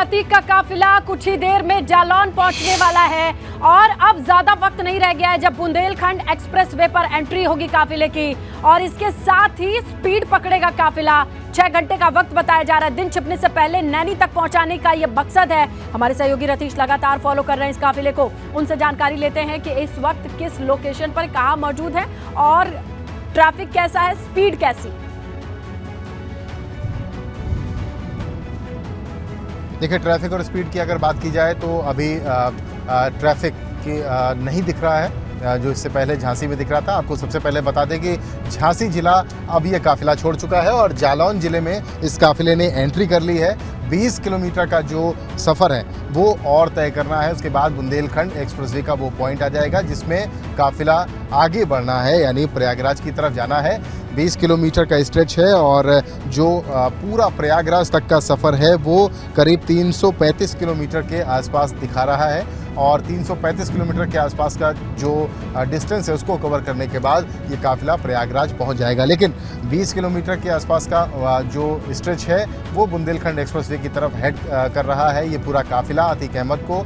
अतीक का काफिला कुछ ही देर में जालौन पहुंचने वाला है और अब ज्यादा वक्त नहीं रह गया है जब बुंदेलखंड एक्सप्रेसवे पर एंट्री होगी काफिले की और इसके साथ ही स्पीड पकड़ेगा काफिला। 6 घंटे का वक्त बताया जा रहा है। दिन छिपने से पहले नैनी तक पहुंचाने का ये मकसद है। हमारे सहयोगी रतीश लगातार फॉलो कर रहे हैं इस काफिले को। उनसे जानकारी लेते हैं कि इस वक्त किस लोकेशन पर कहां मौजूद है और ट्रैफिक कैसा है, स्पीड कैसी। देखिए, ट्रैफिक और स्पीड की अगर बात की जाए तो अभी ट्रैफिक की नहीं दिख रहा है जो इससे पहले झांसी में दिख रहा था। आपको सबसे पहले बता दें कि झांसी जिला अब ये काफिला छोड़ चुका है और जालौन जिले में इस काफिले ने एंट्री कर ली है। 20 किलोमीटर का जो सफ़र है वो और तय करना है। उसके बाद बुंदेलखंड एक्सप्रेसवे का वो पॉइंट आ जाएगा जिसमें काफिला आगे बढ़ना है, यानी प्रयागराज की तरफ जाना है। 20 किलोमीटर का स्ट्रेच है और जो पूरा प्रयागराज तक का सफ़र है वो करीब 335 किलोमीटर के आसपास दिखा रहा है और 335 किलोमीटर के आसपास का जो डिस्टेंस है उसको कवर करने के बाद ये काफिला प्रयागराज पहुंच जाएगा। लेकिन 20 किलोमीटर के आसपास का जो स्ट्रेच है वो बुंदेलखंड एक्सप्रेसवे की तरफ हेड कर रहा है। ये पूरा काफिला अतीक अहमद को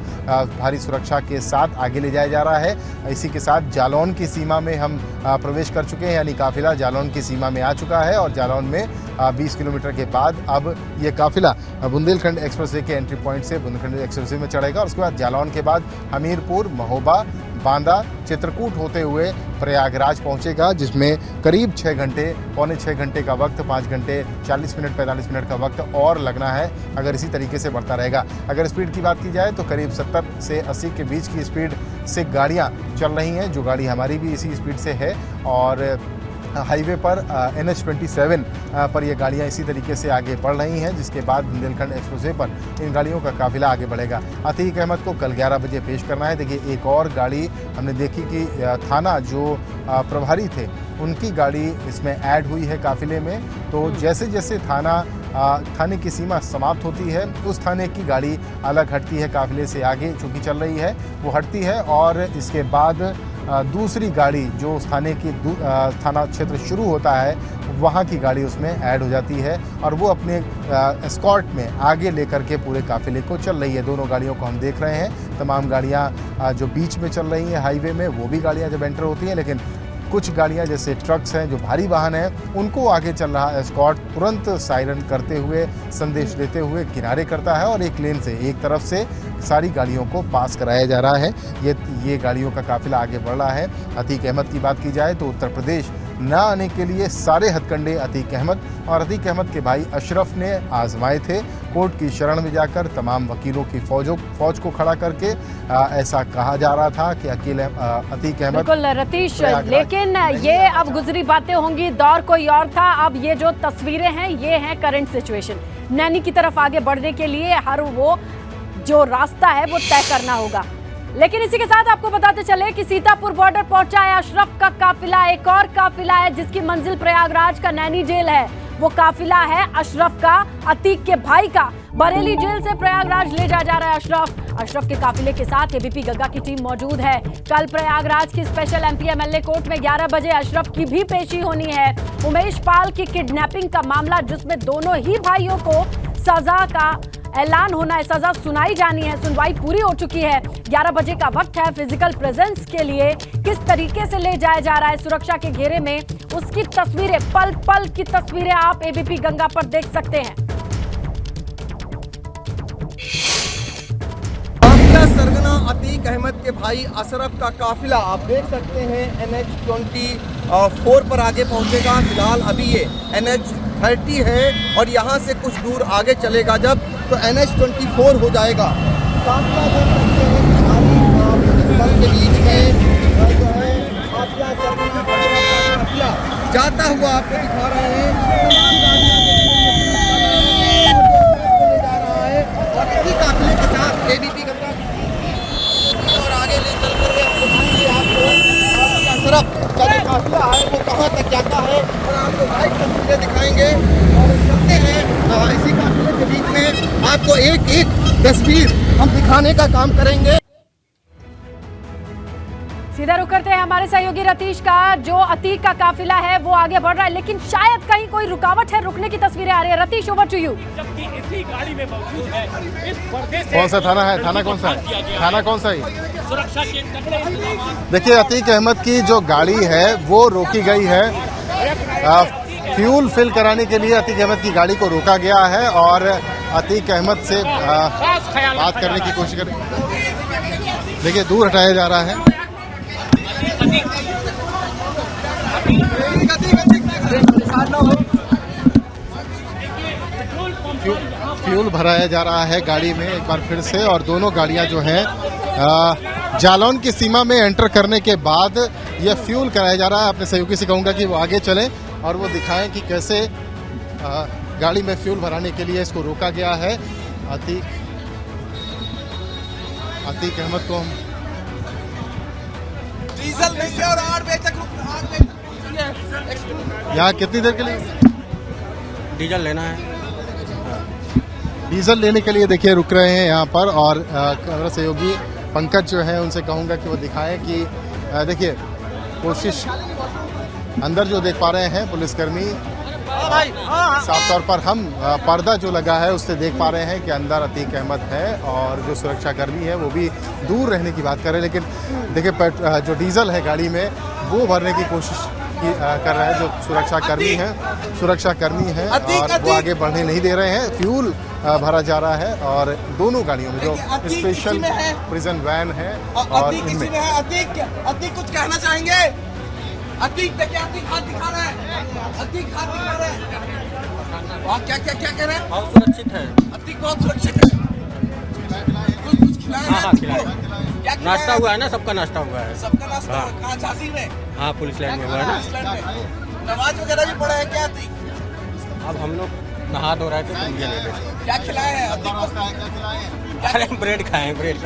भारी सुरक्षा के साथ आगे ले जाया जा रहा है। इसी के साथ जालौन की सीमा में हम प्रवेश कर चुके हैं, यानी काफिला जालौन की सीमा में आ चुका है और जालौन में 20 किलोमीटर के बाद अब ये काफिला बुंदेलखंड एक्सप्रेसवे के एंट्री पॉइंट से बुंदेलखंड एक्सप्रेसवे में चढ़ेगा और उसके बाद जालौन के बाद हमीरपुर, महोबा, बांदा, चित्रकूट होते हुए प्रयागराज पहुंचेगा, जिसमें करीब 6 घंटे, पौने 6 घंटे का वक्त, 5 घंटे 40 मिनट 45 मिनट का वक्त और लगना है अगर इसी तरीके से बढ़ता रहेगा। अगर स्पीड की बात की जाए तो करीब 70 से 80 के बीच की स्पीड से गाड़ियां चल रही हैं। जो गाड़ी हमारी भी इसी स्पीड से है और हाईवे पर NH-27 पर ये गाड़ियाँ इसी तरीके से आगे बढ़ रही हैं, जिसके बाद बुंदेलखंड एक्सप्रेसवे पर इन गाड़ियों का काफिला आगे बढ़ेगा। अतीक अहमद को कल 11 बजे पेश करना है। देखिए, एक और गाड़ी हमने देखी कि थाना जो प्रभारी थे उनकी गाड़ी इसमें ऐड हुई है काफिले में। तो जैसे जैसे थाने की सीमा समाप्त होती है उस थाने की गाड़ी अलग हटती है, काफिले से आगे चूँकि चल रही है वो हटती है और इसके बाद दूसरी गाड़ी जो उस थाने की थाना क्षेत्र शुरू होता है वहाँ की गाड़ी उसमें ऐड हो जाती है और वो अपने एस्कॉर्ट में आगे लेकर के पूरे काफिले को चल रही है। दोनों गाड़ियों को हम देख रहे हैं। तमाम गाड़ियाँ जो बीच में चल रही हैं हाईवे में, वो भी गाड़ियाँ जब एंटर होती हैं, लेकिन कुछ गाड़ियां जैसे ट्रक्स हैं जो भारी वाहन हैं उनको आगे चल रहा एस्कॉर्ट तुरंत सायरन करते हुए, संदेश देते हुए किनारे करता है और एक लेन से, एक तरफ से सारी गाड़ियों को पास कराया जा रहा है। ये गाड़ियों का काफिला आगे बढ़ रहा है। अतीक अहमद की बात की जाए तो उत्तर प्रदेश न आने के लिए सारे हथकंडे अतीक अहमद और अतीक अहमद के भाई अशरफ ने आजमाए थे। कोर्ट की शरण में जाकर तमाम वकीलों की फौज को खड़ा करके ऐसा कहा जा रहा था कि अकेले अतीक अहमद। बिल्कुल रतीश, लेकिन ये अब गुजरी बातें होंगी, दौर कोई और था। अब ये जो तस्वीरें हैं ये हैं करंट सिचुएशन। नैनी की तरफ आगे बढ़ने के लिए हर वो जो रास्ता है वो तय करना होगा। लेकिन इसी के साथ आपको बताते चले कि सीतापुर बॉर्डर पहुंचा है अशरफ का काफिला। एक और काफिला है जिसकी मंजिल प्रयागराज का नैनी जेल है। वो काफिला है अशरफ का, अतीक के भाई का। बरेली जेल से प्रयागराज ले जा रहा है अशरफ के काफिले के साथ एबीपी गंगा की टीम मौजूद है। कल प्रयागराज की स्पेशल MP MLA कोर्ट में 11 बजे अशरफ की भी पेशी होनी है। उमेश पाल की किडनैपिंग का मामला जिसमें दोनों ही भाइयों को सजा का ऐलान होना है, सजा सुनाई जानी है, सुनवाई पूरी हो चुकी है। 11 बजे का वक्त है। फिजिकल प्रेजेंस के लिए किस तरीके से ले जाया जा रहा है सुरक्षा के घेरे में, उसकी तस्वीरें, पल पल की तस्वीरें आप एबीपी गंगा पर देख सकते हैं। सरगना अतीक अहमद के भाई अशरफ का काफिला आप देख सकते हैं NH-24 पर आगे पहुंचेगा। फिलहाल अभी ये NH-30 है और यहाँ से कुछ दूर आगे चलेगा जब तो NH-24 हो जाएगा। काफिला देख सकते हैं के बीच में जो है काफिला सरगना काफिला जाता हुआ आपको दिखा रहे हैं। जा रहा है और इसी काफिले के साथ एबीपी गंगा और आगे ले चलकर आपको अशरफ का जो काफिला है वो कहाँ तक जाता है और आपको लाइव तस्वीरें दिखाएंगे और चलते हैं इसी काफिले के बीच में आपको एक एक तस्वीर हम दिखाने का काम करेंगे। सीधा रुख करते हैं हमारे सहयोगी रतीश का। जो अतीक का काफिला है वो आगे बढ़ रहा है, लेकिन शायद कहीं कोई रुकावट है, रुकने की तस्वीरें आ रही है। Ratish, over to you. जबकि इसी गाड़ी में मौजूद है इस पर्दे से कौन सा थाना है? थाना कौन सा है? थाना कौन सा है? सुरक्षा के तगड़े इंतजाम। देखिए, अतीक अहमद की जो गाड़ी है वो रोकी गई है। फ्यूल फिल कराने के लिए अतीक अहमद की गाड़ी को रोका गया है और अतीक अहमद से बात करने की कोशिश करें। देखिए, दूर हटाया जा रहा है। फ्यूल भराया जा रहा है गाड़ी में एक बार फिर से, और दोनों गाड़ियां जो हैं जालौन की सीमा में एंटर करने के बाद ये फ्यूल कराया जा रहा है। अपने सहयोगी से कहूँगा कि वो आगे चलें और वो दिखाएं कि कैसे गाड़ी में फ्यूल भराने के लिए इसको रोका गया है। अतीक अहमद को हम डीजल नहीं से और 8 बजे तक यहाँ कितनी देर के लिए डीजल लेना है। डीजल लेने के लिए देखिए रुक रहे हैं यहाँ पर, और कैमरा सहयोगी पंकज जो है उनसे कहूँगा कि वो दिखाएं कि देखिए कोशिश अंदर जो देख पा रहे हैं पुलिसकर्मी, साफ तौर पर हम पर्दा जो लगा है उससे देख पा रहे हैं कि अंदर अतीक अहमद है और जो सुरक्षाकर्मी है वो भी दूर रहने की बात कर रहे हैं। लेकिन देखिए जो डीजल है गाड़ी में वो भरने की कोशिश कर रहा है जो सुरक्षाकर्मी है और वो आगे बढ़ने नहीं दे रहे हैं। फ्यूल भरा जा रहा है और दोनों गाड़ियों में जो स्पेशल प्रिजन वैन है और इनमें अतीक कुछ कहना चाहेंगे? अतीक देखिए, अतीक हाथ दिखा रहा है, अतीक हाथ दिखा रहा है। और क्या क्या क्या कह रहे हैं? बहुत सुरक्षित है। अतीक बहुत सुरक्षित है। कुछ खिलाया? हाँ खिलाया। क्या खिलाया? नाश्ता हुआ है ना, सबका नाश्ता हुआ है। सबका नाश्ता हाँ। कहाँ? झांसी में? हाँ, पुलिस लाइन में हुआ है ना। नमाज वगैरह भी पढ़ा है क्या अतीक? अब हम लोग नहा धो रहे थे तो मुझे नहीं देते। क्या खिलाया है अतीक को? अरे ब्रेड खाए। ब्रेड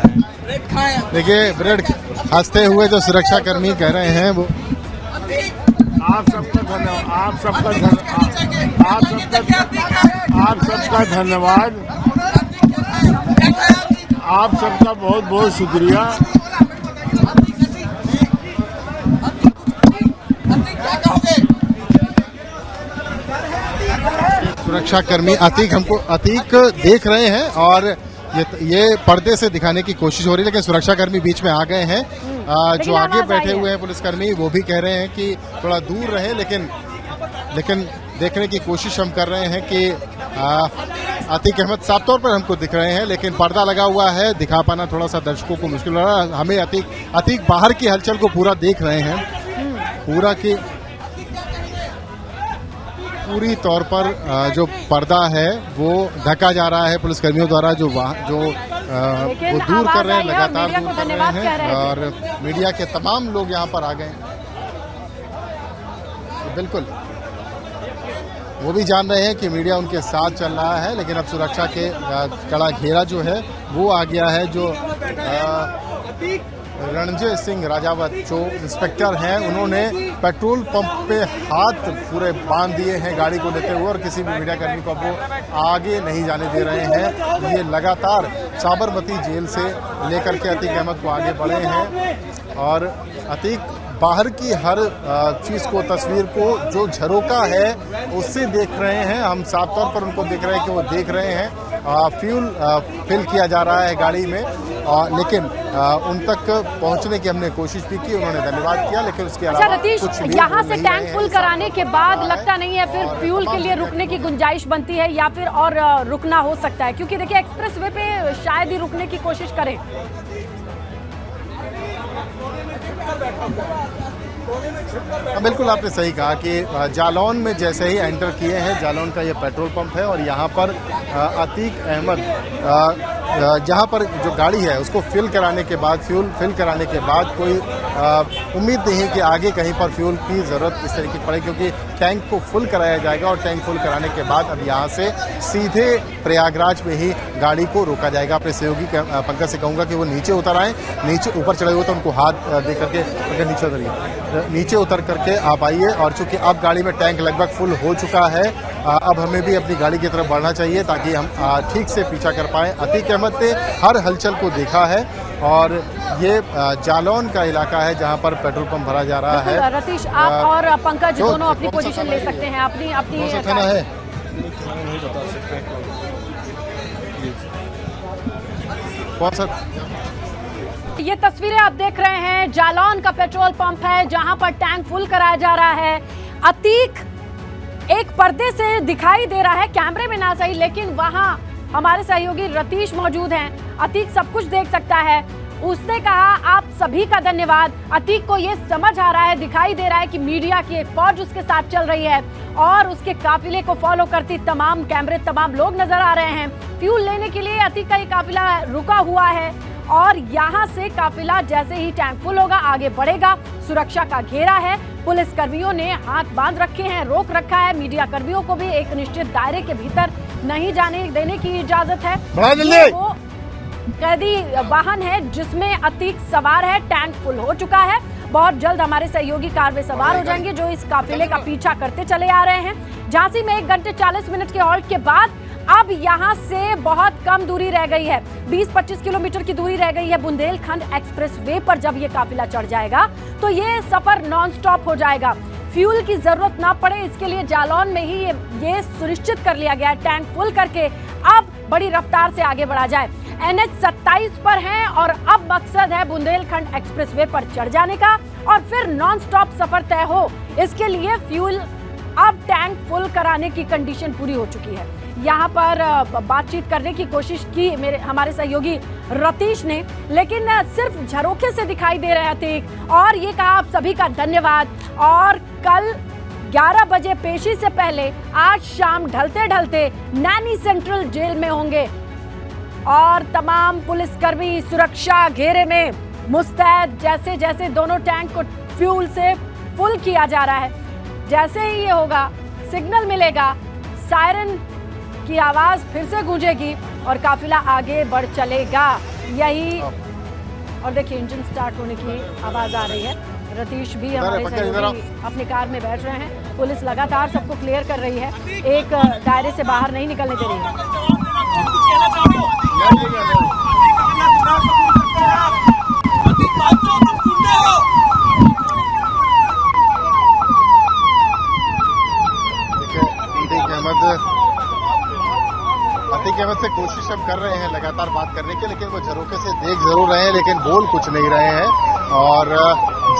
खाए हैं। देखिए ब्रेड हंसते हुए जो सुरक्षाकर्मी कह रहे हैं वो आप सबका धन्यवाद। आप सबका बहुत बहुत शुक्रिया। सुरक्षाकर्मी अतीक देख रहे हैं और ये पर्दे से दिखाने की कोशिश हो रही है, लेकिन सुरक्षाकर्मी बीच में आ गए हैं। जो आगे बैठे हुए हैं पुलिसकर्मी वो भी कह रहे हैं कि थोड़ा दूर रहे, लेकिन देखने की कोशिश हम कर रहे हैं कि अतीक अहमद साफ तौर पर हमको दिख रहे हैं, लेकिन पर्दा लगा हुआ है, दिखा पाना थोड़ा सा दर्शकों को मुश्किल हो रहा है। हमें अतीक बाहर की हलचल को पूरा देख रहे हैं, पूरी तौर पर जो पर्दा है वो ढका जा रहा है पुलिसकर्मियों द्वारा, जो वो दूर कर रहे हैं, लगातार दूर कर रहे हैं और मीडिया के तमाम लोग यहाँ पर आ गए हैं। बिल्कुल वो भी जान रहे हैं कि मीडिया उनके साथ चल रहा है, लेकिन अब सुरक्षा के कड़ा घेरा जो है वो आ गया है। जो रणजय सिंह राजावत जो इंस्पेक्टर हैं उन्होंने पेट्रोल पंप पे हाथ पूरे बांध दिए हैं गाड़ी को लेते हुए, और किसी भी मीडिया कर्मी को वो आगे नहीं जाने दे रहे हैं। ये लगातार साबरमती जेल से लेकर के अतीक अहमद को आगे बढ़े हैं और अतीक बाहर की हर चीज़ को, तस्वीर को जो झरोका है उससे देख रहे हैं। हम साफ तौर पर उनको देख रहे हैं कि वो देख रहे हैं फ्यूल फिल किया जा रहा है गाड़ी में, लेकिन उन तक पहुंचने की हमने कोशिश भी की, उन्होंने धन्यवाद किया, लेकिन उसके अलावा रतीश, यहाँ से टैंक फुल कराने के बाद लगता नहीं है फिर फ्यूल के लिए रुकने की गुंजाइश बनती है या फिर और रुकना हो सकता है, क्योंकि देखिए एक्सप्रेस वे पे शायद ही रुकने की कोशिश करें। बिल्कुल आपने सही कहा कि जालौन में जैसे ही एंटर किए हैं, जालौन का ये पेट्रोल पंप है और यहाँ पर अतीक अहमद जहाँ पर जो गाड़ी है उसको फिल कराने के बाद, फ्यूल फिल कराने के बाद कोई उम्मीद नहीं है कि आगे कहीं पर फ्यूल की ज़रूरत इस तरीके की पड़े, क्योंकि टैंक को फुल कराया जाएगा और टैंक फुल कराने के बाद अब यहाँ से सीधे प्रयागराज में ही गाड़ी को रोका जाएगा। अपने सहयोगी पंकज से कहूँगा कि वो नीचे उतर आएँ, नीचे ऊपर चढ़े हुए तो उनको हाथ दे करके नीचे उतरिए, नीचे उतर करके आप आइए। और चूँकि अब गाड़ी में टैंक लगभग फुल हो चुका है, अब हमें भी अपनी गाड़ी की तरफ बढ़ना चाहिए ताकि हम ठीक से पीछा कर पाएँ। अतीक अहमद ने हर हलचल को देखा है और ये जालौन का इलाका है जहां पर पेट्रोल पंप भरा जा रहा है। बिल्कुल, रतीश आप और पंकज जो- दोनों अपनी कौन सा पोजीशन थाना ले है? सकते हैं, अपनी अपनी कौन सा थाना है? नहीं बता सकते। कौन सा? ये तस्वीरें आप देख रहे हैं, जालौन का पेट्रोल पंप है जहां पर टैंक फुल कराया जा रहा है। अतीक एक पर्दे से दिखाई दे रहा है, कैमरे में ना सही, लेकिन वहां हमारे सहयोगी रतीश मौजूद हैं। अतीक सब कुछ देख सकता है। उसने कहा आप सभी का धन्यवाद। अतीक को ये समझ आ रहा है, दिखाई दे रहा है कि मीडिया की एक फौज उसके साथ चल रही है और उसके काफिले को फॉलो करती तमाम कैमरे, तमाम लोग नजर आ रहे हैं। फ्यूल लेने के लिए अतीक का ये काफिला रुका हुआ है और यहाँ से काफिला जैसे ही टैंक फुल होगा आगे बढ़ेगा। सुरक्षा का घेरा है, पुलिस कर्मियों ने हाथ बांध रखे हैं, रोक रखा है। मीडिया कर्मियों को भी एक निश्चित दायरे के भीतर नहीं जाने देने की इजाजत है। ये वो कैदी वाहन है जिसमें अतीक सवार है। टैंक फुल हो चुका है। बहुत जल्द हमारे सहयोगी कार में सवार हो जाएंगे जो इस काफिले का पीछा करते चले आ रहे हैं। झांसी में 1 घंटे 40 मिनट के हॉल्ट के बाद अब यहाँ से बहुत कम दूरी रह गई है, 20-25 किलोमीटर की दूरी रह गई है। बुंदेलखंड एक्सप्रेस वे पर जब ये काफिला चढ़ जाएगा तो ये सफर नॉन स्टॉप हो जाएगा। फ्यूल की जरूरत ना पड़े इसके लिए जालौन में ही ये सुनिश्चित कर लिया गया है, टैंक फुल करके अब बड़ी रफ्तार से आगे बढ़ा जाए। NH 27 पर हैं और अब मकसद है बुंदेलखंड एक्सप्रेस वे पर चढ़ जाने का और फिर नॉन स्टॉप सफर तय हो। इसके लिए फ्यूल अब टैंक फुल कराने की कंडीशन पूरी हो चुकी है। यहाँ पर बातचीत करने की कोशिश की हमारे सहयोगी रतीश ने, लेकिन सिर्फ झरोखे से दिखाई दे रहे थे और ये कहा आप सभी का धन्यवाद। और कल 11 बजे पेशी से पहले आज शाम ढलते ढलते नैनी सेंट्रल जेल में होंगे और तमाम पुलिसकर्मी सुरक्षा घेरे में मुस्तैद। जैसे जैसे दोनों टैंक को फ्यूल से फुल किया जा रहा है, जैसे ही ये होगा सिग्नल मिलेगा, सायरन की आवाज फिर से गूंजेगी और काफिला आगे बढ़ चलेगा। यही और देखिए इंजन स्टार्ट होने की आवाज आ रही है। रतीश भी हमारे सहयोगी अपनी कार में बैठ रहे हैं। पुलिस लगातार सबको क्लियर कर रही है, एक दायरे से बाहर नहीं निकलने दे रही है। अतीक अहमद से कोशिश हम कर रहे हैं लगातार बात करने की, लेकिन वो झरोखे से देख जरूर रहे हैं लेकिन बोल कुछ नहीं रहे हैं। और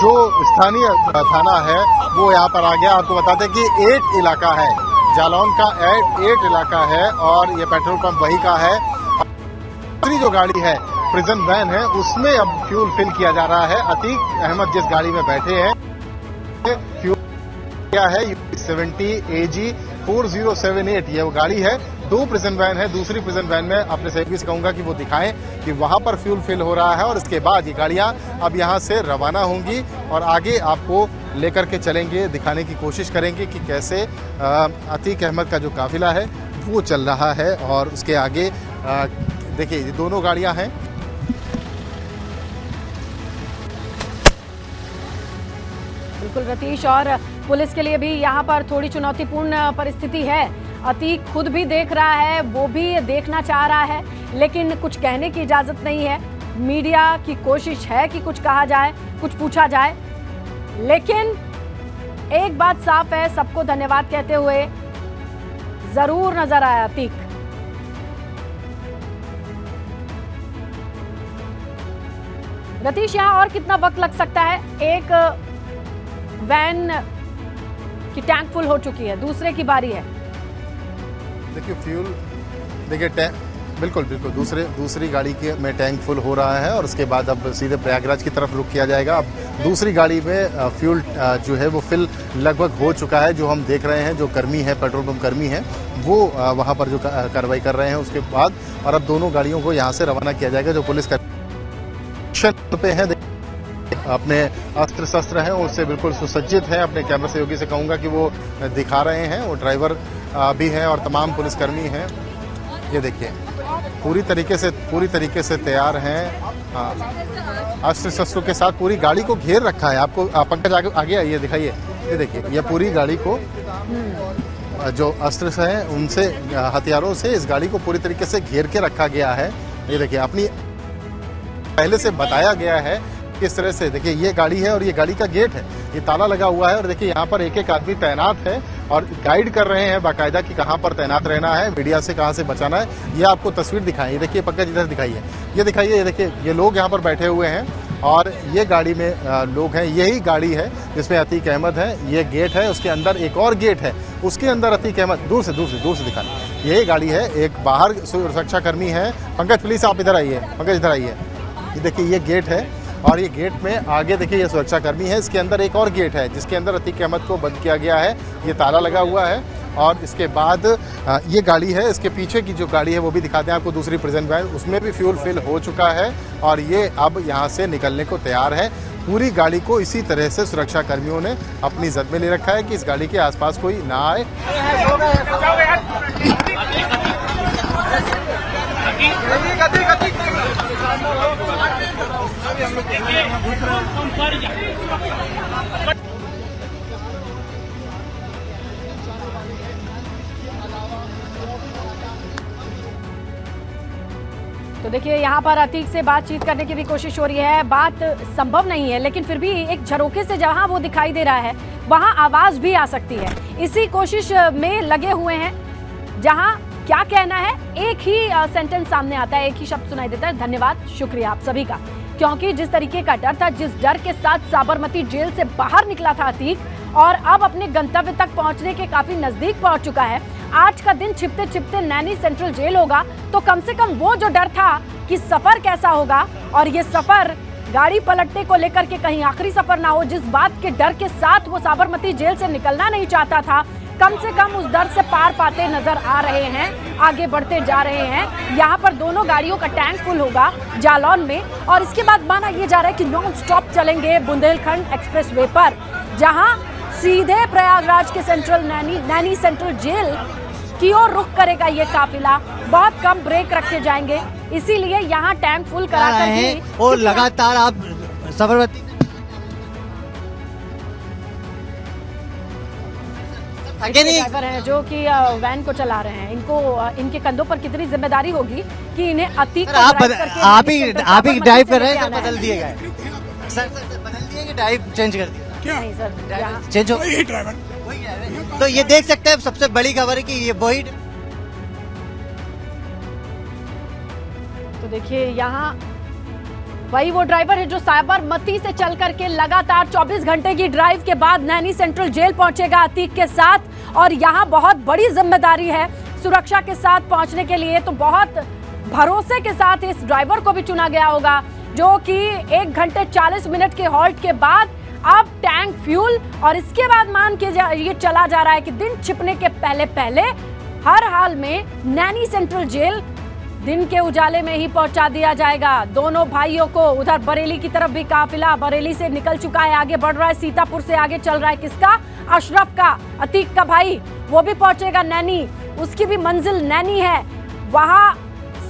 जो स्थानीय थाना है वो यहाँ पर आ गया। आपको बता दें कि 8 इलाका है, जालौन का 8 इलाका है और ये पेट्रोल पंप वही का है। दूसरी जो गाड़ी है प्रिजन वैन है उसमें अब फ्यूल फिल किया जा रहा है। अतीक अहमद जिस गाड़ी में बैठे हैं फ्यूल क्या है 70 AG 4078 ये वो गाड़ी है। 2 प्रिजन वैन है। दूसरी प्रिजन वैन में अपने सहयोगी से कहूंगा कि वो दिखाएं कि वहां पर फ्यूल फिल हो रहा है और इसके बाद ये गाड़ियां अब यहां से रवाना होंगी और आगे आपको लेकर के चलेंगे, दिखाने की कोशिश करेंगे कि कैसे अतीक अहमद का जो काफिला है वो चल रहा है। और उसके आगे देखिए ये दोनों गाड़ियां हैं। बिल्कुल रतीश, और पुलिस के लिए भी यहाँ पर थोड़ी चुनौतीपूर्ण परिस्थिति है। अतीक खुद भी देख रहा है, वो भी देखना चाह रहा है, लेकिन कुछ कहने की इजाजत नहीं है। मीडिया की कोशिश है कि कुछ कहा जाए, कुछ पूछा जाए, लेकिन एक बात साफ है, सबको धन्यवाद कहते हुए जरूर नजर आया अतीक। रतीश, यहाँ और कितना वक्त लग सकता है? एक वैन की टैंक फुल हो चुकी है, दूसरे की बारी है। देखिए फ्यूल देखिए बिल्कुल दूसरी गाड़ी के में टैंक फुल हो रहा है और उसके बाद अब सीधे प्रयागराज की तरफ रुख किया जाएगा। अब दूसरी गाड़ी में फ्यूल जो है वो फिल लगभग हो चुका है। जो हम देख रहे हैं, जो कर्मी है, पेट्रोल पंप कर्मी है, वो वहाँ पर जो कार्रवाई कर रहे हैं उसके बाद और अब दोनों गाड़ियों को यहाँ से रवाना किया जाएगा। जो पुलिस पे है अपने अस्त्र शस्त्र हैं उससे बिल्कुल सुसज्जित है। अपने कैमरा सहयोगी से कहूँगा कि वो दिखा रहे हैं। वो ड्राइवर भी है और तमाम पुलिसकर्मी हैं। ये देखिए पूरी तरीके से तैयार हैं। अस्त्र शस्त्रों के साथ पूरी गाड़ी को घेर रखा है। आपको पंकज आगे आइए, दिखाइए। ये देखिए ये पूरी गाड़ी को जो अस्त्र हैं उनसे, हथियारों से इस गाड़ी को पूरी तरीके से घेर के रखा गया है। ये देखिए अपनी पहले से बताया गया है किस तरह से। देखिए ये गाड़ी है और ये गाड़ी का गेट है, ये ताला लगा हुआ है और देखिए यहाँ पर एक एक आदमी तैनात है और गाइड कर रहे हैं बाकायदा कि कहाँ पर तैनात रहना है, मीडिया से कहाँ से बचाना है। ये आपको तस्वीर दिखाई, ये देखिए पंकज इधर दिखाइए, ये दिखाइए, ये देखिए ये लोग यहाँ पर बैठे हुए हैं और ये गाड़ी में लोग हैं। यही गाड़ी है जिसमें अतीक अहमद है, ये गेट है, उसके अंदर एक और गेट है, उसके अंदर अतीक अहमद। दूर से दिखाना, यही गाड़ी है। एक बाहर सुरक्षा कर्मी है। पंकज प्लीज आप इधर आइए, पंकज इधर आइए। ये देखिए ये गेट है और ये गेट में आगे देखिए ये सुरक्षा कर्मी है, इसके अंदर एक और गेट है जिसके अंदर अतीक अहमद को बंद किया गया है, ये ताला लगा हुआ है। और इसके बाद ये गाड़ी है, इसके पीछे की जो गाड़ी है वो भी दिखाते हैं आपको, दूसरी प्रेजेंट वैन, उसमें भी फ्यूल फिल हो चुका है और ये अब यहाँ से निकलने को तैयार है। पूरी गाड़ी को इसी तरह से सुरक्षा कर्मियों ने अपनी जद में ले रखा है कि इस गाड़ी के आसपास कोई ना आए। तो देखिए यहाँ पर अतीक से बातचीत करने की भी कोशिश हो रही है, बात संभव नहीं है लेकिन फिर भी एक झरोखे से जहाँ वो दिखाई दे रहा है वहाँ आवाज भी आ सकती है। इसी कोशिश में लगे हुए हैं जहाँ क्या कहना है, एक ही सेंटेंस सामने आता है, एक ही शब्द सुनाई देता है, धन्यवाद, शुक्रिया आप सभी का। क्योंकि जिस तरीके का डर था, जिस डर के साथ साबरमती जेल से बाहर निकला था अतीक और अब अपने गंतव्य तक पहुंचने के काफी नजदीक पहुंच चुका है। आज का दिन छिपते छिपते नैनी सेंट्रल जेल होगा तो कम से कम वो जो डर था कि सफर कैसा होगा और ये सफर गाड़ी पलटने को लेकर के कहीं आखिरी सफर ना हो, जिस बात के डर के साथ वो साबरमती जेल से निकलना नहीं चाहता था, कम से कम उस डर से पार पाते नजर आ रहे हैं, आगे बढ़ते जा रहे हैं। यहाँ पर दोनों गाड़ियों का टैंक फुल होगा जालौन में और इसके बाद माना यह जा रहा है कि नॉन स्टॉप चलेंगे बुंदेलखंड एक्सप्रेस वे पर, जहाँ सीधे प्रयागराज के सेंट्रल नैनी सेंट्रल जेल की ओर रुख करेगा ये काफिला। बहुत कम ब्रेक रखे जाएंगे, इसीलिए यहाँ टैंक फुल करा कर और लगातार आप साबरमती ड्राइवर हैं जो कि वैन को चला रहे हैं, इनके कंधों पर कितनी जिम्मेदारी होगी कि इन्हें अतीक आप ही ड्राइव कर रहे हैं, बदल दिए गए सर बदल दिए कि ड्राइव चेंज कर दिया? क्या नहीं सर, चेंज हो ड्राइवर। तो ये देख सकते हैं, सबसे बड़ी खबर है कि ये वही। तो देखिए यहाँ वही वो ड्राइवर है जो साबरमती से चल करके लगातार 24 घंटे की ड्राइव के बाद नैनी सेंट्रल जेल पहुंचेगा अतीक के साथ और यहाँ बहुत बड़ी जिम्मेदारी है सुरक्षा के साथ पहुंचने के लिए। तो बहुत भरोसे के साथ इस ड्राइवर को भी चुना गया होगा जो कि 1 घंटे 40 मिनट के हॉल्ट के बाद अब टैंक फ्यूल और इसके बाद मान के ये चला जा रहा है कि दिन छिपने के पहले हर हाल में नैनी सेंट्रल जेल दिन के उजाले में ही पहुंचा दिया जाएगा। दोनों भाइयों को उधर बरेली की तरफ भी काफिला बरेली से निकल चुका है, आगे बढ़ रहा है, सीतापुर से आगे चल रहा है किसका, अशरफ का, अतीक का भाई, वो भी पहुंचेगा नैनी, उसकी भी मंजिल नैनी है, वहां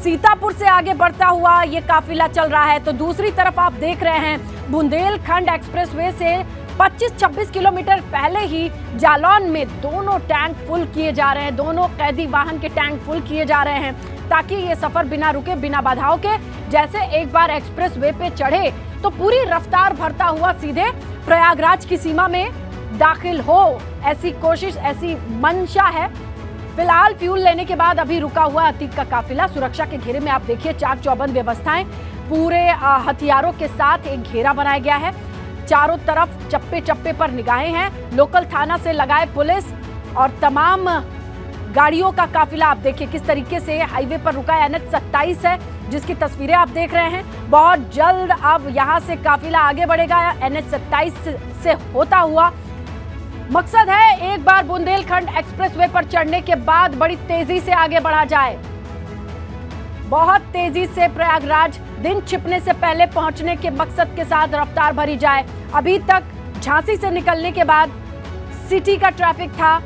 सीतापुर से आगे बढ़ता हुआ ये काफिला चल रहा है। तो दूसरी तरफ आप देख रहे हैं बुंदेलखंड एक्सप्रेसवे से 25-26 किलोमीटर पहले ही जालौन में दोनों टैंक फुल किए जा रहे हैं, दोनों कैदी वाहन के टैंक फुल किए जा रहे हैं ताकि ये सफर बिना रुके बिना बाधाओं के जैसे एक बार एक्सप्रेस वे पे चढ़े तो पूरी रफ्तार भरता हुआ सीधे प्रयागराज की सीमा में दाखिल हो, ऐसी कोशिश, ऐसी मंशा है। फिलहाल फ्यूल लेने के बाद अभी रुका हुआ अतीक का काफिला सुरक्षा के घेरे में, आप देखिए चाक चौबंद व्यवस्थाएं, पूरे हथियारों के साथ एक घेरा बनाया गया है, चारों तरफ चप्पे चप्पे पर निगाहें हैं, लोकल थाना से लगाए पुलिस और तमाम गाड़ियों का काफिला आप देखिए किस तरीके से हाईवे पर रुका है। NH 27 है जिसकी तस्वीरें आप देख रहे हैं, बहुत जल्द अब यहां से काफिला आगे बढ़ेगा NH 27 से होता हुआ। मकसद है एक बार बुंदेलखंड एक्सप्रेसवे पर चढ़ने के बाद बड़ी तेजी से आगे बढ़ा जाए, बहुत तेजी से प्रयागराज दिन छिपने से पहले पहुंचने के मकसद के साथ रफ्तार भरी जाए। अभी तक झांसी से निकलने के बाद सिटी का ट्रैफिक था,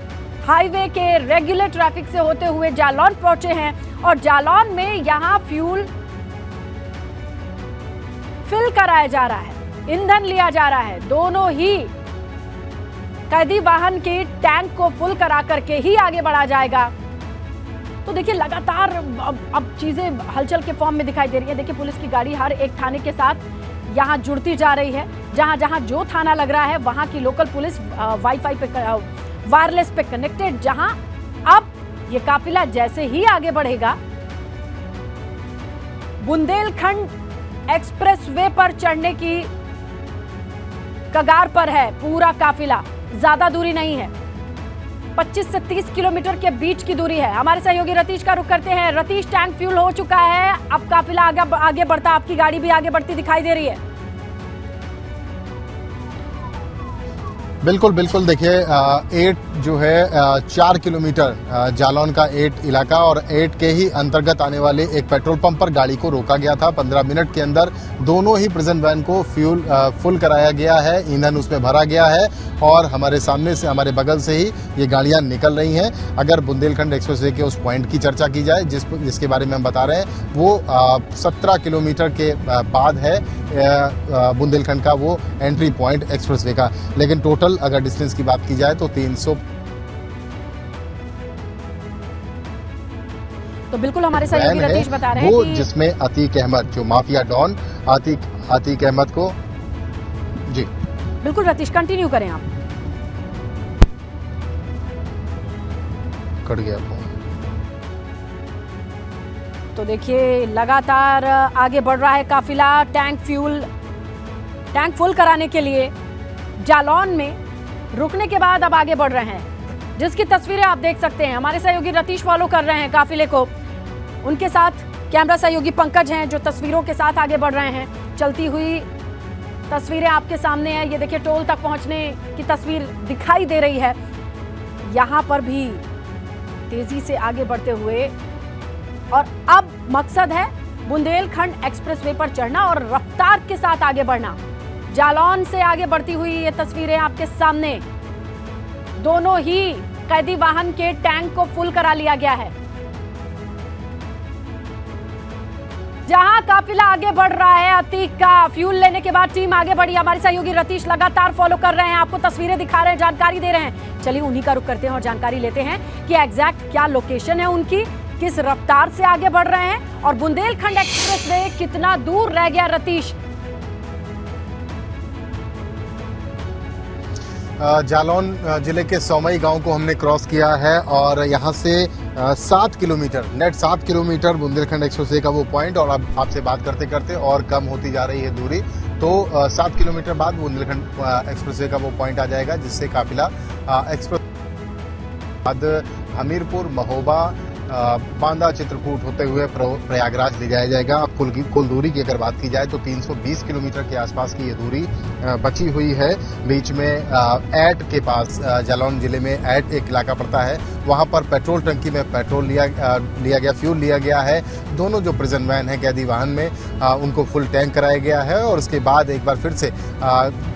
हाईवे के रेगुलर ट्रैफिक से होते हुए जालौन पहुंचे हैं और जालौन में यहां फ्यूल फिल कराया जा रहा है, ईंधन लिया जा रहा है, दोनों ही कैदी वाहन के टैंक को फुल करा करके ही आगे बढ़ा जाएगा। तो देखिए लगातार अब चीजें हलचल के फॉर्म में दिखाई दे रही है। देखिए पुलिस की गाड़ी हर एक थाने के साथ यहाँ जुड़ती जा रही है। जहां जहां जो थाना लग रहा है वहां की लोकल पुलिस वाईफाई पे वायरलेस पे कनेक्टेड। जहां अब ये काफिला जैसे ही आगे बढ़ेगा, बुंदेलखंड एक्सप्रेसवे पर चढ़ने की कगार पर है पूरा काफिला। ज्यादा दूरी नहीं है, 25 से 30 किलोमीटर के बीच की दूरी है। हमारे सहयोगी रतीश का रुख करते हैं। रतीश, टैंक फ्यूल हो चुका है, अब काफिला आगे बढ़ता, आपकी गाड़ी भी आगे बढ़ती दिखाई दे रही है। बिल्कुल बिल्कुल, देखिए 8 जो है 4 किलोमीटर जालौन का 8 इलाका और 8 के ही अंतर्गत आने वाले एक पेट्रोल पंप पर गाड़ी को रोका गया था। 15 मिनट के अंदर दोनों ही प्रेजेंट वैन को फ्यूल फुल कराया गया है, ईंधन उसमें भरा गया है और हमारे सामने से, हमारे बगल से ही ये गाड़ियां निकल रही हैं। अगर बुंदेलखंड एक्सप्रेसवे के उस पॉइंट की चर्चा की जाए जिसके बारे में हम बता रहे हैं, वो 17 किलोमीटर के बाद है बुंदेलखंड का वो एंट्री पॉइंट एक्सप्रेसवे का। लेकिन टोटल अगर डिस्टेंस की बात की जाए तो 300। तो बिल्कुल हमारे सहयोगी रतीश बता रहे हैं वो कि जिसमें अतीक अहमद, जो माफिया डॉन अतीक अहमद को, जी बिल्कुल रतीश कंटिन्यू करें आप। कट गया फोन। तो देखिए लगातार आगे बढ़ रहा है काफिला टैंक फुल कराने के लिए। जालौन में रुकने के बाद अब आगे बढ़ रहे हैं, जिसकी तस्वीरें आप देख सकते हैं। हमारे सहयोगी रतीश फॉलो कर रहे हैं काफिले को, उनके साथ कैमरा सहयोगी पंकज हैं जो तस्वीरों के साथ आगे बढ़ रहे हैं। चलती हुई तस्वीरें आपके सामने है। ये देखिए टोल तक पहुंचने की तस्वीर दिखाई दे रही है। यहां पर भी तेजी से आगे बढ़ते हुए, और अब मकसद है बुंदेलखंड एक्सप्रेसवे पर चढ़ना और रफ्तार के साथ आगे बढ़ना। जालौन से आगे बढ़ती हुई ये तस्वीरें आपके सामने। दोनों ही कैदी वाहन के टैंक को फुल करा लिया गया है। जहां काफिला आगे बढ़ रहा है अतीक का, फ्यूल लेने के बाद टीम आगे बढ़ी। हमारे सहयोगी रतीश लगातार फॉलो कर रहे हैं, आपको तस्वीरें दिखा रहे हैं, जानकारी दे रहे हैं। चलिए उन्हीं का रुख करते हैं और जानकारी लेते हैं कि एग्जैक्ट क्या लोकेशन है उनकी, किस रफ्तार से आगे बढ़ रहे हैं और बुंदेलखंड एक्सप्रेसवे कितना दूर रह गया। रतीश, जालौन जिले के सौमई गांव को हमने क्रॉस किया है और यहां से 7 kilometre, net 7 kilometre Bundelkhand expressway का वो पॉइंट, और अब आपसे बात करते करते और कम होती जा रही है दूरी। तो 7 किलोमीटर बाद बुंदेलखंड एक्सप्रेसवे का वो पॉइंट आ जाएगा जिससे काफिला एक्सप्रेस बाद हमीरपुर, महोबा, बांदा, चित्रकूट होते हुए प्रयागराज ले जाया जाएगा। अब कुल दूरी की अगर बात की जाए तो 320 किलोमीटर के आसपास की ये दूरी बची हुई है। बीच में ऐट के पास, जालौन जिले में ऐट एक इलाका पड़ता है, वहां पर पेट्रोल टंकी में पेट्रोल लिया गया, फ्यूल लिया गया है। दोनों जो प्रिजन वैन है कैदी वाहन में, उनको फुल टैंक कराया गया है और उसके बाद एक बार फिर से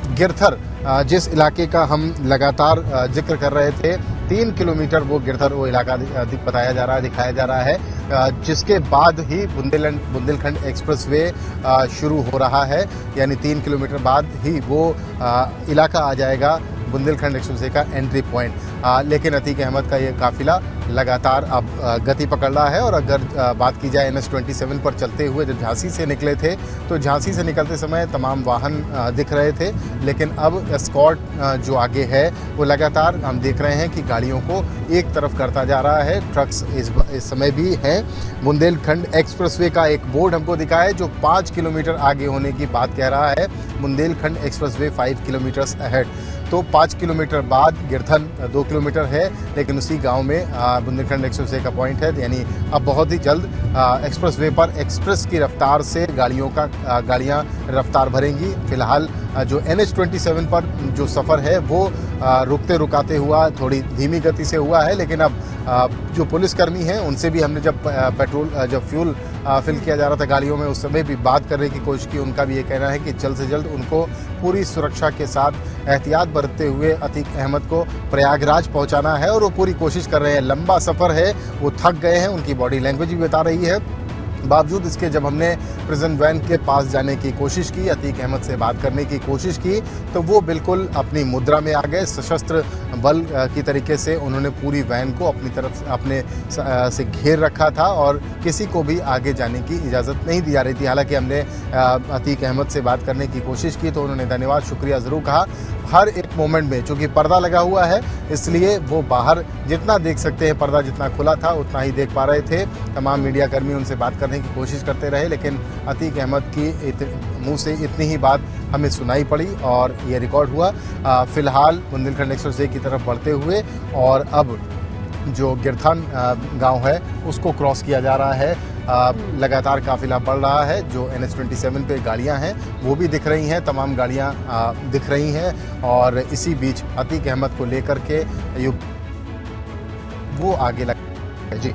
गिरथर, जिस इलाके का हम लगातार जिक्र कर रहे थे, 3 किलोमीटर वो गिरथर वो इलाका बताया जा रहा है, दिखाया जा रहा है, जिसके बाद ही बुंदेलखंड एक्सप्रेसवे शुरू हो रहा है। यानी 3 किलोमीटर बाद ही वो इलाका आ जाएगा बुंदेलखंड एक्सप्रेसवे का एंट्री पॉइंट। लेकिन अतीक अहमद का ये काफिला लगातार अब गति पकड़ रहा है। और अगर बात की जाए NH-27 पर चलते हुए जब झांसी से निकले थे तो झांसी से निकलते समय तमाम वाहन दिख रहे थे, लेकिन अब एस्कॉर्ट जो आगे है वो लगातार हम देख रहे हैं कि गाड़ियों को एक तरफ करता जा रहा है। ट्रक्स इस समय भी हैं। बुंदेलखंड एक्सप्रेसवे का एक बोर्ड हमको दिखा है जो 5 किलोमीटर आगे होने की बात कह रहा है। Bundelkhand expressway 5 kilometres ahead. तो 5 किलोमीटर बाद गिरथन 2 किलोमीटर है, लेकिन उसी गांव में बुंदेलखंड एक्सप्रेसवे का पॉइंट है। यानी अब बहुत ही जल्द एक्सप्रेसवे पर एक्सप्रेस की रफ्तार से गाड़ियां रफ्तार भरेंगी। फिलहाल जो NH-27 पर जो सफ़र है वो रुकते रुकाते हुआ थोड़ी धीमी गति से हुआ है, लेकिन अब जो पुलिसकर्मी हैं उनसे भी हमने जब फ्यूल फिल किया जा रहा था गाड़ियों में, उस समय भी बात करने की कोशिश की। उनका भी ये कहना है कि जल्द से जल्द उनको पूरी सुरक्षा के साथ एहतियात बरतते हुए अतीक अहमद को प्रयागराज पहुंचाना है और वो पूरी कोशिश कर रहे हैं। लंबा सफ़र है, वो थक गए हैं, उनकी बॉडी लैंग्वेज भी बता रही है। बावजूद इसके जब हमने प्रिजन वैन के पास जाने की कोशिश की, अतीक अहमद से बात करने की कोशिश की, तो वो बिल्कुल अपनी मुद्रा में आ गए। सशस्त्र बल की तरीके से उन्होंने पूरी वैन को अपनी तरफ अपने से घेर रखा था और किसी को भी आगे जाने की इजाज़त नहीं दी जा रही थी। हालांकि हमने अतीक अहमद से बात करने की कोशिश की तो उन्होंने धन्यवाद शुक्रिया ज़रूर कहा। हर एक मोमेंट में, चूँकि पर्दा लगा हुआ है इसलिए वो बाहर जितना देख सकते हैं, पर्दा जितना खुला था उतना ही देख पा रहे थे। तमाम मीडिया कर्मी उनसे बात करने की कोशिश करते रहे, लेकिन अतीक अहमद की मुंह से इतनी ही बात हमें सुनाई पड़ी और ये रिकॉर्ड हुआ। फ़िलहाल बुंदेलखंड एक्सप्रेसवे की तरफ बढ़ते हुए और अब जो गिरथान गांव है उसको क्रॉस किया जा रहा है। लगातार काफिला बढ़ रहा है। जो NH-27 पे गाड़ियां हैं वो भी दिख रही हैं, तमाम गाड़ियां दिख रही हैं और इसी बीच अतीक अहमद को लेकर के वो आगे लग जी।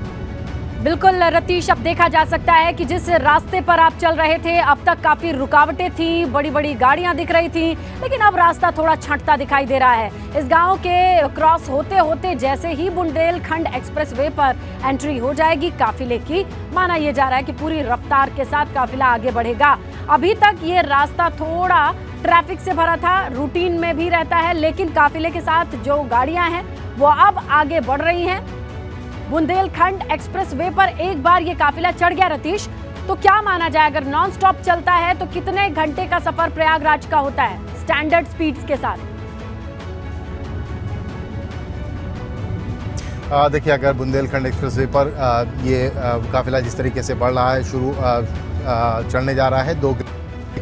बिल्कुल रतीश, अब देखा जा सकता है कि जिस रास्ते पर आप चल रहे थे अब तक काफी रुकावटें थी, बड़ी बड़ी गाड़ियां दिख रही थी, लेकिन अब रास्ता थोड़ा छंटता दिखाई दे रहा है। इस गांव के क्रॉस होते होते जैसे ही बुंदेलखंड एक्सप्रेसवे पर एंट्री हो जाएगी काफिले की, माना यह जा रहा है कि पूरी रफ्तार के साथ काफिला आगे बढ़ेगा। अभी तक ये रास्ता थोड़ा ट्रैफिक से भरा था, रूटीन में भी रहता है, लेकिन काफिले के साथ जो गाड़ियां हैं वो अब आगे बढ़ रही हैं। बुंदेलखंड एक्सप्रेसवे पर एक बार ये काफिला चढ़ गया रतीश, तो क्या माना जाए अगर नॉन स्टॉप चलता है तो कितने घंटे का सफर प्रयागराज का होता है स्टैंडर्ड स्पीड्स के साथ? देखिए, अगर बुंदेलखंड एक्सप्रेसवे पर ये काफिला जिस तरीके से बढ़ रहा है, चढ़ने जा रहा है, 2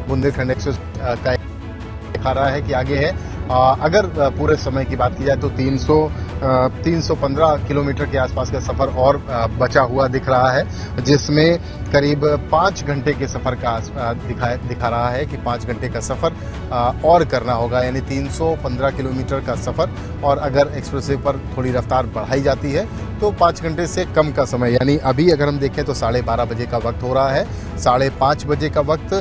बुंदेलखंड एक्सप्रेस का दिखा रहा है कि आगे है। अगर पूरे समय की बात की जाए तो 315 किलोमीटर के आसपास का सफ़र और बचा हुआ दिख रहा है, जिसमें करीब 5 घंटे के सफ़र का दिखा रहा है कि 5 घंटे का सफ़र और करना होगा, यानी 315 किलोमीटर का सफ़र। और अगर एक्सप्रेसवे पर थोड़ी रफ्तार बढ़ाई जाती है तो 5 घंटे से कम का समय, यानी अभी अगर हम देखें तो 12:30 बजे का वक्त हो रहा है, 5:30 बजे का वक्त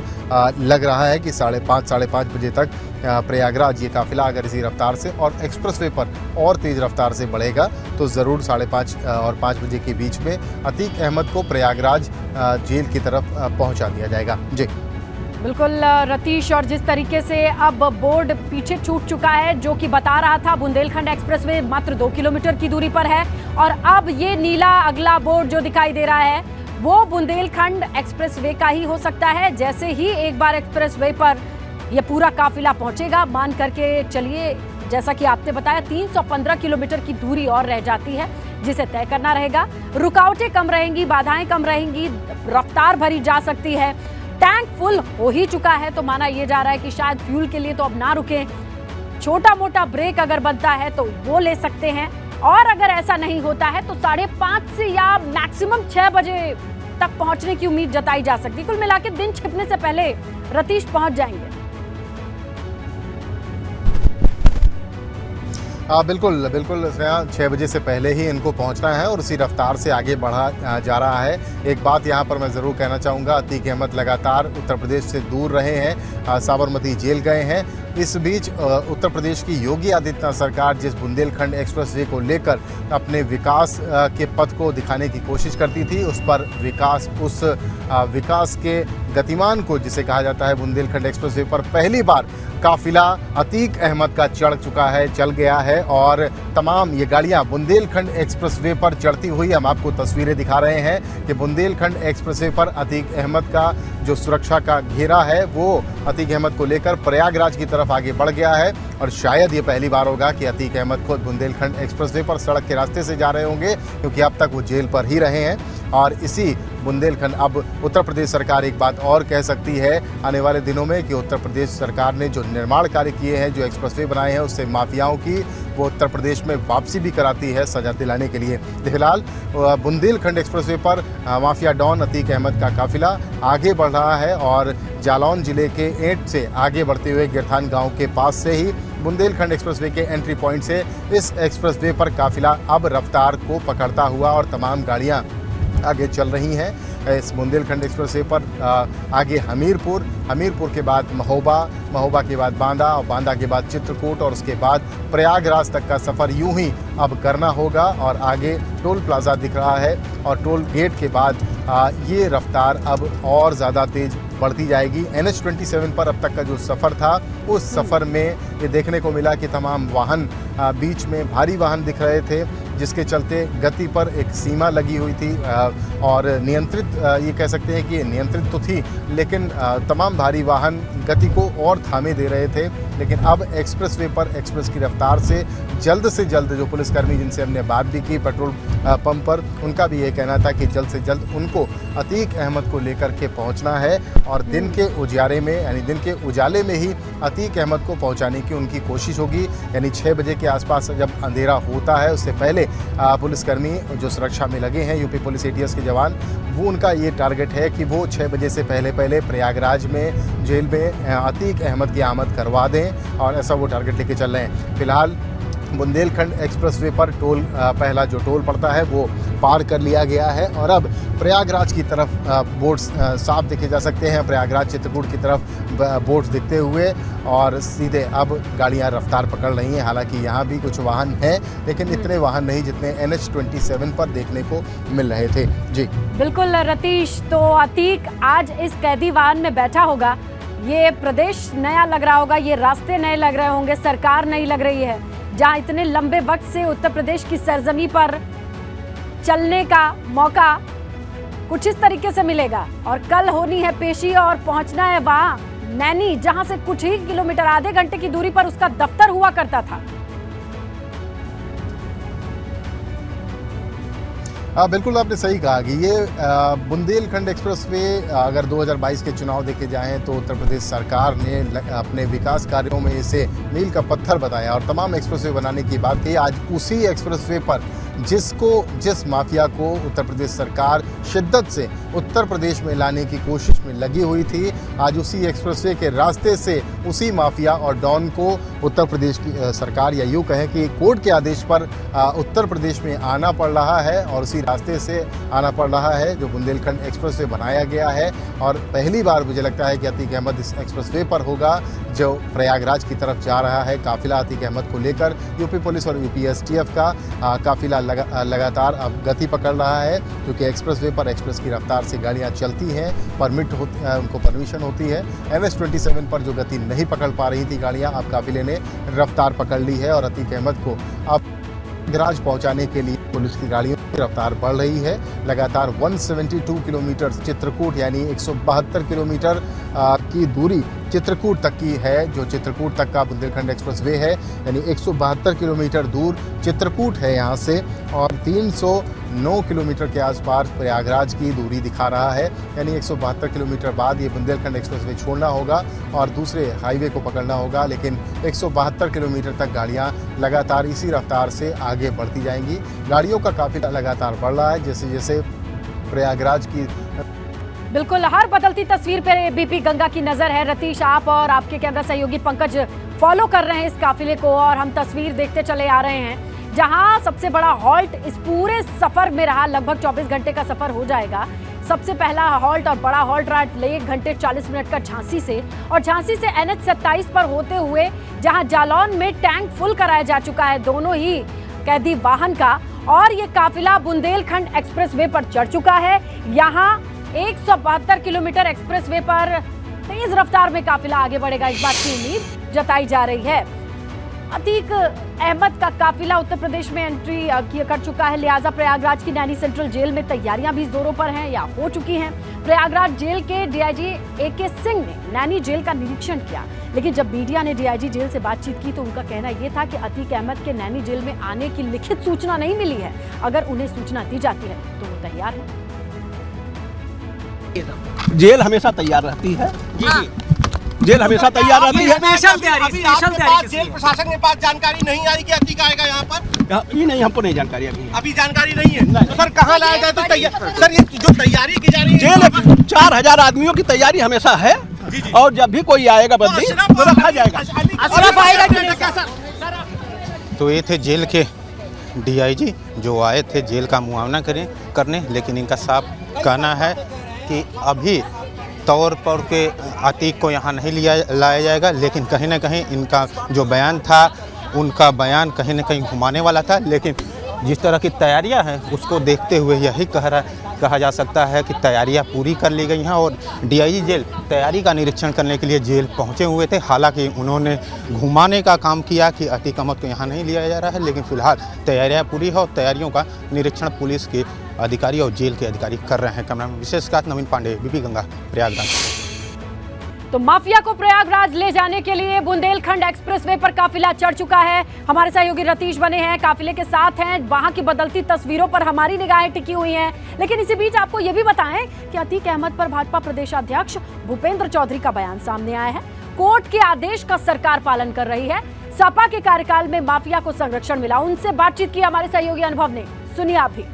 लग रहा है कि 5:30 बजे तक प्रयागराज ये काफिला अगर इसी रफ्तार से और एक्सप्रेसवे पर और तेज़ रफ्तार से बढ़ेगा तो ज़रूर 5:30 और 5 बजे के बीच में अतीक अहमद को प्रयागराज जेल की तरफ पहुंचा दिया जाएगा। जी बिल्कुल रतीश, और जिस तरीके से अब बोर्ड पीछे छूट चुका है जो कि बता रहा था बुंदेलखंड एक्सप्रेसवे मात्र 2 किलोमीटर की दूरी पर है, और अब ये नीला अगला बोर्ड जो दिखाई दे रहा है वो बुंदेलखंड एक्सप्रेसवे का ही हो सकता है। जैसे ही एक बार एक्सप्रेसवे पर ये पूरा काफिला पहुंचेगा, मान करके चलिए जैसा कि आपने बताया 315 किलोमीटर की दूरी और रह जाती है जिसे तय करना रहेगा। रुकावटें कम रहेंगी, बाधाएं कम रहेंगी, रफ्तार भरी जा सकती है। टैंक फुल हो ही चुका है तो माना यह जा रहा है कि शायद फ्यूल के लिए तो अब ना रुकें, छोटा मोटा ब्रेक अगर बनता है तो वो ले सकते हैं, और अगर ऐसा नहीं होता है तो 5:30 से या मैक्सिमम 6 बजे तक पहुंचने की उम्मीद जताई जा सकती है। कुल मिला के दिन छिपने से पहले रतीश पहुंच जाएंगे। बिल्कुल 6 बजे से पहले ही इनको पहुंचना है और उसी रफ्तार से आगे बढ़ा जा रहा है। एक बात यहां पर मैं ज़रूर कहना चाहूँगा, अतीक अहमद लगातार उत्तर प्रदेश से दूर रहे हैं, साबरमती जेल गए हैं। इस बीच उत्तर प्रदेश की योगी आदित्यनाथ सरकार जिस बुंदेलखंड एक्सप्रेसवे को लेकर अपने विकास के पथ को दिखाने की कोशिश करती थी, उस पर विकास के गतिमान को जिसे कहा जाता है बुंदेलखंड एक्सप्रेसवे पर पहली बार काफिला अतीक अहमद का चल गया है और तमाम ये गाड़ियां बुंदेलखंड एक्सप्रेसवे पर चढ़ती हुई हम आपको तस्वीरें दिखा रहे हैं कि बुंदेलखंड एक्सप्रेसवे पर अतीक अहमद का जो सुरक्षा का घेरा है वो अतीक अहमद को लेकर प्रयागराज की तरफ आगे बढ़ गया है। और शायद ये पहली बार होगा कि अतीक अहमद खुद बुंदेलखंड एक्सप्रेसवे पर सड़क के रास्ते से जा रहे होंगे, क्योंकि अब तक वो जेल पर ही रहे हैं। और इसी बुंदेलखंड, अब उत्तर प्रदेश सरकार एक बात और कह सकती है आने वाले दिनों में कि उत्तर प्रदेश सरकार ने जो निर्माण कार्य किए हैं, जो एक्सप्रेसवे बनाए हैं, उससे माफियाओं की वो उत्तर प्रदेश में वापसी भी कराती है सजा दिलाने के लिए। फिलहाल बुंदेलखंड एक्सप्रेसवे पर माफिया डॉन अतीक अहमद का काफिला आगे बढ़ रहा है और जालौन जिले के एंट से आगे बढ़ते हुए गिरथान गांव के पास से ही बुंदेलखंड एक्सप्रेसवे के एंट्री पॉइंट से इस एक्सप्रेसवे पर काफिला अब रफ्तार को पकड़ता हुआ और तमाम गाड़ियां आगे चल रही हैं। इस बुंदेलखंड एक्सप्रेसवे पर आगे हमीरपुर के बाद महोबा के बाद बांदा और बांदा के बाद चित्रकूट और उसके बाद प्रयागराज तक का सफ़र यूं ही अब करना होगा। और आगे टोल प्लाज़ा दिख रहा है और टोल गेट के बाद ये रफ्तार अब और ज़्यादा तेज़ बढ़ती जाएगी। NH-27 पर अब तक का जो सफ़र था उस सफ़र में ये देखने को मिला कि तमाम वाहन बीच में भारी वाहन दिख रहे थे, जिसके चलते गति पर एक सीमा लगी हुई थी और नियंत्रित ये कह सकते हैं कि नियंत्रित तो थी, लेकिन तमाम भारी वाहन गति को और थामे दे रहे थे। लेकिन अब एक्सप्रेसवे पर एक्सप्रेस की रफ्तार से जल्द जो पुलिसकर्मी जिनसे हमने बात भी की पेट्रोल पंप पर, उनका भी ये कहना था कि जल्द से जल्द उनको अतीक अहमद को लेकर के पहुंचना है और दिन के उजाले में यानी दिन के उजाले में ही अतीक अहमद को पहुंचाने की उनकी कोशिश होगी। यानी 6 बजे के आसपास जब अंधेरा होता है उससे पहले पुलिसकर्मी जो सुरक्षा में लगे हैं यूपी पुलिस ATS के जवान, वो उनका ये टारगेट है कि वो 6 बजे से पहले प्रयागराज में जेल में अतीक अहमद की आमद करवा दें और ऐसा वो टारगेट लेके चल रहे हैं। फिलहाल बुंदेलखंड एक्सप्रेसवे पर पहला जो टोल पड़ता है वो पार कर लिया गया है और अब प्रयागराज की तरफ बोर्ड्स साफ देखे जा सकते हैं। प्रयागराज चित्रकूट की तरफ बोर्ड्स दिखते हुए और सीधे अब गाड़ियां रफ्तार पकड़ रही हैं। हालांकि यहाँ भी कुछ वाहन हैं, लेकिन इतने वाहन नहीं जितने NH-27 पर देखने को मिल रहे थे। जी बिल्कुल रतीश, तो अतीक आज इस कैदी वाहन में बैठा होगा, ये प्रदेश नया लग रहा होगा, ये रास्ते नए लग रहे होंगे, सरकार नई लग रही है, जहाँ इतने लंबे वक्त से उत्तर प्रदेश की सरजमी पर चलने का मौका कुछ इस तरीके से मिलेगा। और कल होनी है पेशी और पहुंचना है वहां नैनी, जहां से कुछ ही किलोमीटर आधे घंटे की दूरी पर उसका दफ्तर हुआ करता था। बिल्कुल आपने सही कहा कि ये बुंदेलखंड एक्सप्रेसवे अगर 2022 के चुनाव देखे जाएं तो उत्तर प्रदेश सरकार ने अपने विकास कार्यों में इसे मील का पत्थर बताया और तमाम एक्सप्रेसवे बनाने की बात कही। आज उसी एक्सप्रेसवे पर जिस माफिया को उत्तर प्रदेश सरकार शिद्दत से उत्तर प्रदेश में लाने की कोशिश में लगी हुई थी, आज उसी एक्सप्रेसवे के रास्ते से उसी माफिया और डॉन को उत्तर प्रदेश की सरकार या यूँ कहें कि कोर्ट के आदेश पर उत्तर प्रदेश में आना पड़ रहा है और उसी रास्ते से आना पड़ रहा है जो बुंदेलखंड एक्सप्रेसवे बनाया गया है। और पहली बार मुझे लगता है कि अतीक अहमद इस एक्सप्रेसवे पर होगा जो प्रयागराज की तरफ जा रहा है। काफिला अतीक अहमद को लेकर यूपी पुलिस और यूपी STF का काफिला लगातार अब गति पकड़ रहा है, क्योंकि एक्सप्रेसवे पर एक्सप्रेस की रफ्तार से गाड़ियां चलती हैं, उनको परमिशन होती है। NH-27 पर जो गति नहीं पकड़ पा रही थी गाड़ियां, अब काफिले ने रफ्तार पकड़ ली है और अतीक अहमद को अब प्रयागराज पहुंचाने के लिए पुलिस की गाड़ियों की रफ्तार बढ़ रही है। लगातार 172 किलोमीटर चित्रकूट यानी 172 किलोमीटर की दूरी चित्रकूट तक की है, जो चित्रकूट तक का बुंदेलखंड एक्सप्रेसवे है। यानी 172 किलोमीटर दूर चित्रकूट है यहाँ से और 309 किलोमीटर के आसपास प्रयागराज की दूरी दिखा रहा है। यानी 172 किलोमीटर बाद ये बुंदेलखंड एक्सप्रेसवे छोड़ना होगा और दूसरे हाईवे को पकड़ना होगा, लेकिन 172 किलोमीटर तक गाड़ियाँ लगातार इसी रफ्तार से आगे बढ़ती जाएंगी। गाड़ियों का काफिला लगातार बढ़ रहा है जैसे जैसे प्रयागराज की। बिल्कुल, हर बदलती तस्वीर पे BP गंगा की नजर है। रतीश, आप और आपके कैमरा सहयोगी पंकज फॉलो कर रहे हैं इस काफिले को और हम तस्वीर देखते चले आ रहे हैं जहां सबसे बड़ा हॉल्ट इस पूरे सफर में रहा। लगभग 24 घंटे का सफर हो जाएगा। सबसे पहला हॉल्ट और बड़ा हॉल्ट रहा 1 घंटे 40 मिनट का झांसी से, और झांसी से NH-27 पर होते हुए जहां जालौन में टैंक फुल कराया जा चुका है दोनों ही कैदी वाहन का, और ये काफिला बुंदेलखंड एक्सप्रेसवे पर चढ़ चुका है। यहाँ 172 किलोमीटर एक्सप्रेसवे पर तेज रफ्तार में काफिला आगे बढ़ेगा, इस बात की उम्मीद जताई जा रही है। अतीक अहमद का काफिला उत्तर प्रदेश में एंट्री कर चुका है, लिहाजा प्रयागराज की नैनी सेंट्रल जेल में तैयारियां भी जोरों पर हैं या हो चुकी हैं। प्रयागराज जेल के DIG AK सिंह ने नैनी जेल का निरीक्षण किया, लेकिन जब मीडिया ने DIG जेल से बातचीत की तो उनका कहना यह था कि अतीक अहमद के नैनी जेल में आने की लिखित सूचना नहीं मिली है। अगर उन्हें सूचना दी जाती है तो वो तैयार है। जेल हमेशा तैयार रहती है। जेल हमेशा तैयार रहती है। जेल प्रशासन के पास जानकारी नहीं आई कि अतीक आएगा यहाँ पर? ये नहीं, हमको नहीं जानकारी अभी जानकारी नहीं है। तो सर कहाँ लाया जाए? तो तैयार सर, ये जो तैयारी की जा रही है जेल 4000 आदमियों की तैयारी हमेशा है और जब भी कोई आएगा बंदी तो रखा जाएगा। तो ये थे जेल के DIG जो आए थे जेल का मुआयना करने, लेकिन इनका साफ कहना है कि अभी तौर पर के अतीक को यहाँ नहीं लाया जाएगा, लेकिन कहीं ना कहीं इनका जो बयान था, उनका बयान कहीं ना कहीं घुमाने वाला था। लेकिन जिस तरह की तैयारियां हैं उसको देखते हुए यही कहा जा सकता है कि तैयारियां पूरी कर ली गई हैं और डीआईजी जेल तैयारी का निरीक्षण करने के लिए जेल पहुंचे हुए थे। हालांकि उन्होंने घुमाने का काम किया कि अतीक अहमद को यहाँ नहीं लिया जा रहा है, लेकिन फिलहाल तैयारियां पूरी है और तैयारियों का निरीक्षण पुलिस के अधिकारी और जेल के अधिकारी कर रहे हैं। कैमरामैन विशेष के साथ नवीन पांडे, बीपी गंगा, प्रयागराज। तो माफिया को प्रयागराज ले जाने के लिए बुंदेलखंड एक्सप्रेसवे पर काफिला चढ़ चुका है। हमारे सहयोगी रतीश बने हैं, काफिले के साथ हैं। वहां की बदलती तस्वीरों पर हमारी निगाहें टिकी हुई हैं। लेकिन इसी बीच आपको यह भी बताएं कि अतीक अहमद पर भाजपा प्रदेशाध्यक्ष भूपेंद्र चौधरी का बयान सामने आया है। कोर्ट के आदेश का सरकार पालन कर रही है। सपा के कार्यकाल में माफिया को संरक्षण मिला, उनसे बातचीत की हमारे सहयोगी अनुभव ने, सुनिए आप भी।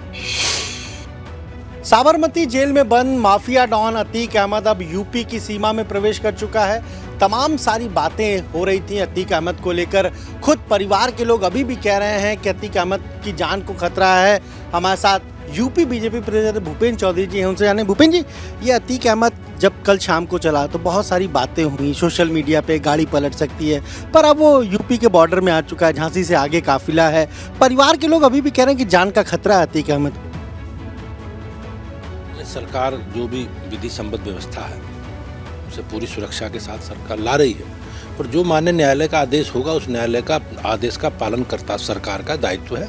साबरमती जेल में बंद माफिया डॉन अतीक अहमद अब यूपी की सीमा में प्रवेश कर चुका है। तमाम सारी बातें हो रही थी अतीक अहमद को लेकर। खुद परिवार के लोग अभी भी कह रहे हैं कि अतीक अहमद की जान को खतरा है। हमारे साथ यूपी बीजेपी प्रदेश भूपेंद्र चौधरी जी हैं, उनसे जाने। भूपेंद्र जी, ये अतीक अहमद जब कल शाम को चला तो बहुत सारी बातें हुई, सोशल मीडिया पे गाड़ी पलट सकती है, पर अब वो यूपी के बॉर्डर में आ चुका है, झांसी से आगे काफिला है। परिवार के लोग अभी भी कह रहे हैं कि जान का खतरा है अतीक अहमद। सरकार जो भी विधि संबद्ध व्यवस्था है उसे पूरी सुरक्षा के साथ सरकार ला रही है, और जो माननीय न्यायालय का आदेश होगा उस न्यायालय का आदेश का पालन करता सरकार का दायित्व है,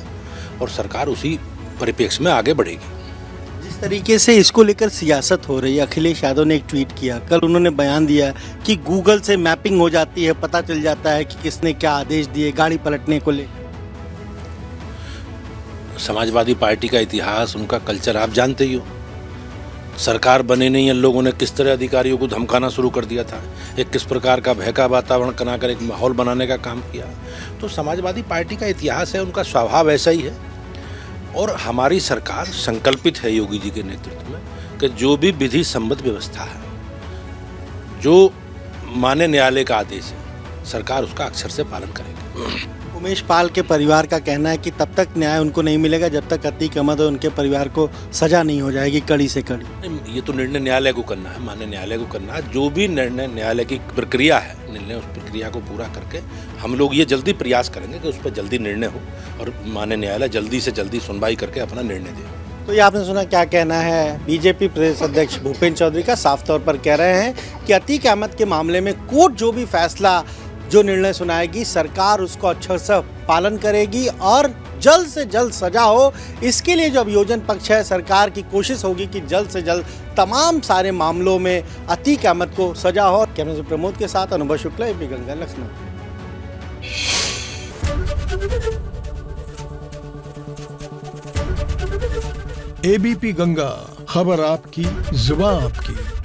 और सरकार उसी परिप्रेक्ष्य में आगे बढ़ेगी। जिस तरीके से इसको लेकर सियासत हो रही है, अखिलेश यादव ने एक ट्वीट किया, कल उन्होंने बयान दिया कि गूगल से मैपिंग हो जाती है, पता चल जाता है कि किसने क्या आदेश दिए गाड़ी पलटने को ले। समाजवादी पार्टी का इतिहास, उनका कल्चर आप जानते ही हो। सरकार बने नहीं, इन लोगों ने किस तरह अधिकारियों को धमकाना शुरू कर दिया था, एक किस प्रकार का भय का वातावरण बनाकर एक माहौल बनाने का काम किया। तो समाजवादी पार्टी का इतिहास है, उनका स्वभाव ऐसा ही है। और हमारी सरकार संकल्पित है योगी जी के नेतृत्व में कि जो भी विधि संबद्ध व्यवस्था है, जो माननीय न्यायालय का आदेश है, सरकार उसका अक्षर से पालन करेगी। उमेश पाल के परिवार का कहना है कि तब तक न्याय उनको नहीं मिलेगा जब तक अतीक अहमद और उनके परिवार को सजा नहीं हो जाएगी कड़ी से कड़ी। ये तो निर्णय न्यायालय को करना है, माननीय न्यायालय को करना है। जो भी निर्णय न्यायालय की प्रक्रिया है, निर्णय उस प्रक्रिया को पूरा करके हम लोग ये जल्दी प्रयास करेंगे कि उस पर जल्दी निर्णय हो और माननीय न्यायालय जल्दी से जल्दी सुनवाई करके अपना निर्णय दे। तो ये आपने सुना क्या कहना है बीजेपी प्रदेश अध्यक्ष भूपेंद्र चौधरी का। साफ तौर पर कह रहे हैं कि अतीक अहमद के मामले में कोर्ट जो भी फैसला, जो निर्णय सुनाएगी, सरकार उसको अच्छे से पालन करेगी और जल्द से जल्द सजा हो। इसके लिए जो अभियोजन पक्ष है, सरकार की कोशिश होगी कि जल्द से जल्द तमाम सारे मामलों में अतीक अहमद को सजा हो। कैमरे से प्रमोद के साथ अनुभव शुक्ला, एबीपी गंगा, लखनऊ। एबीपी गंगा, खबर आपकी, जुबान आपकी।